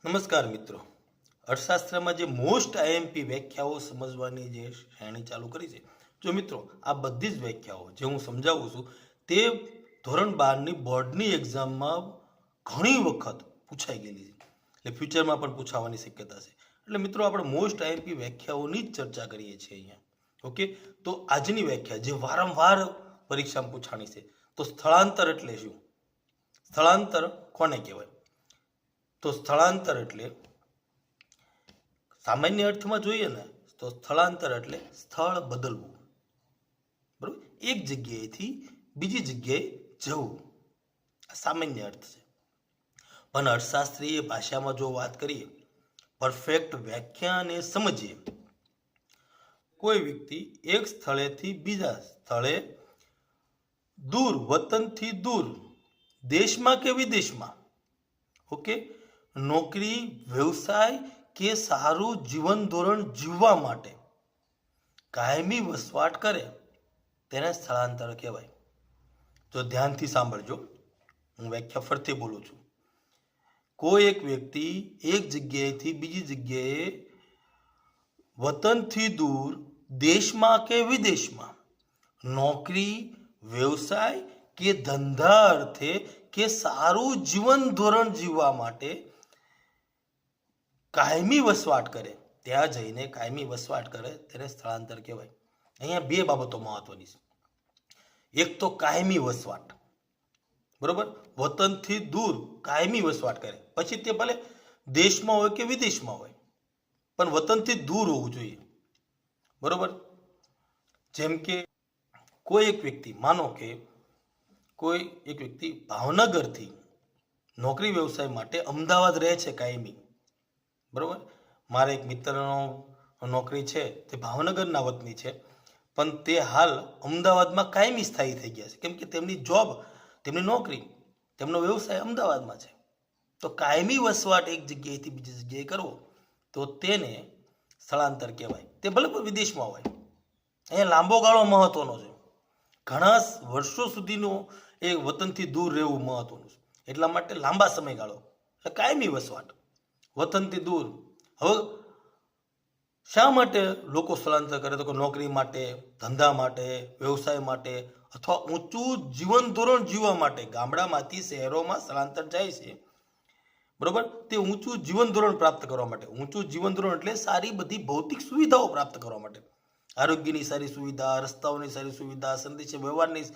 નમસ્કાર મિત્રો, અર્થશાસ્ત્રમાં જે મોસ્ટ આઈએમપી વ્યાખ્યાઓ સમજવાની જે શ્રેણી ચાલુ કરી છે, જો મિત્રો આ બધી જ વ્યાખ્યાઓ જે હું સમજાવું છું તે ધોરણ 12ની બોર્ડની એક્ઝામમાં ઘણી વખત પૂછાઈ ગયેલી છે, એટલે ફ્યુચરમાં પણ પૂછાવાની શક્યતા છે. એટલે મિત્રો આપણે મોસ્ટ આઈએમપી વ્યાખ્યાઓની જ ચર્ચા કરીએ છીએ અહીંયા. ઓકે, તો આજની વ્યાખ્યા જે વારંવાર પરીક્ષામાં પૂછાણી છે, તો સ્થળાંતર એટલે શું? સ્થળાંતર કોને કહેવાય? તો સ્થળાંતર એટલે સામાન્ય અર્થમાં જોઈએ ને તો સ્થળાંતર એટલે સ્થળ બદલવું, બરોબર, એક જગ્યાએથી બીજી જગ્યાએ જવું, આ સામાન્ય અર્થ છે. પણ અર્થશાસ્ત્રીય ભાષામાં જો વાત કરીએ, પરફેક્ટ વ્યાખ્યાને સમજીએ, કોઈ વ્યક્તિ એક સ્થળેથી બીજા સ્થળે દૂર, વતનથી દૂર, દેશમાં કે વિદેશમાં, ઓકે, નોકરી, વ્યવસાય કે સારું જીવન ધોરણ જીવવા માટે કાયમી વસવાટ કરે તેને સ્થળાંતર કહેવાય. તો ધ્યાનથી સાંભળજો, હું વ્યાખ્યા ફરતી બોલું છું. કોઈ એક વ્યક્તિ એક જગ્યાએથી બીજી જગ્યાએ વતનથી દૂર, દેશમાં કે વિદેશમાં, નોકરી, વ્યવસાય કે ધંધા અર્થે કે સારું જીવન ધોરણ જીવવા માટે કાયમી વસવાટ કરે, ત્યાં જઈને કાયમી વસવાટ કરે તેને સ્થળાંતર કહેવાય. અહીંયા બે બાબતો મહત્વની છે. એક તો કાયમી વસવાટ, બરોબર, વતનથી દૂર કાયમી વસવાટ કરે, પછી તે ભલે દેશમાં હોય કે વિદેશમાં હોય, પણ વતનથી દૂર હોવું જોઈએ, બરોબર. જેમ કે કોઈ એક વ્યક્તિ, માનો કે કોઈ એક વ્યક્તિ ભાવનગરથી નોકરી વ્યવસાય માટે અમદાવાદ રહે છે કાયમી, બરોબર. મારે એક મિત્રનો નોકરી છે, તે ભાવનગરના વતની છે, પણ તે હાલ અમદાવાદમાં કાયમી સ્થાયી થઈ ગયા છે, કેમ કે તેમની જોબ, તેમની નોકરી, તેમનો વ્યવસાય અમદાવાદમાં છે. તો કાયમી વસવાટ એક જગ્યાએથી બીજી જગ્યાએ કરવો તો તેને સ્થળાંતર કહેવાય. તે ભલે પણ વિદેશમાં હોય. અહીંયા લાંબો ગાળો મહત્વનો છે. ઘણા વર્ષો સુધીનો એ વતનથી દૂર રહેવું મહત્વનું છે. એટલા માટે લાંબા સમયગાળો એટલે કાયમી વસવાટ, વતનથી દૂર. હવે શા માટે લોકો સ્થળાંતર કરે? તો કે નોકરી માટે, ધંધા માટે, વ્યવસાય માટે, અથવા ઊંચું જીવન ધોરણ જીવવા માટે ગામડામાંથી શહેરોમાં સ્થળાંતર જાય છે, બરોબર. તે ઊંચું જીવન ધોરણ પ્રાપ્ત કરવા માટે, ઊંચું જીવન ધોરણ એટલે સારી બધી ભૌતિક સુવિધાઓ પ્રાપ્ત કરવા માટે, આરોગ્યની સારી સુવિધા, રસ્તાઓની સારી સુવિધા, સંદેશા વ્યવહારની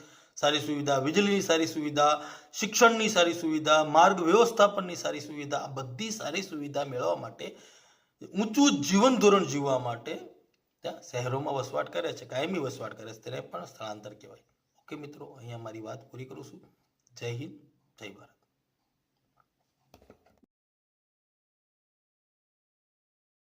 સારી સુવિધા, વીજળીની સારી સુવિધા, શિક્ષણની સારી સુવિધા, માર્ગ વ્યવસ્થાપનની સારી સુવિધા, આ બધી સારી સુવિધા મેળવવા માટે, ઊંચું જીવન ધોરણ જીવવા માટે ત્યાં શહેરોમાં વસવાટ કરે છે, કાયમી વસવાટ કરે છે, તેને પણ સ્થળાંતર કહેવાય. ઓકે મિત્રો, અહીંયા મારી વાત પૂરી કરું છું. જય હિન્દ, જય ભારત.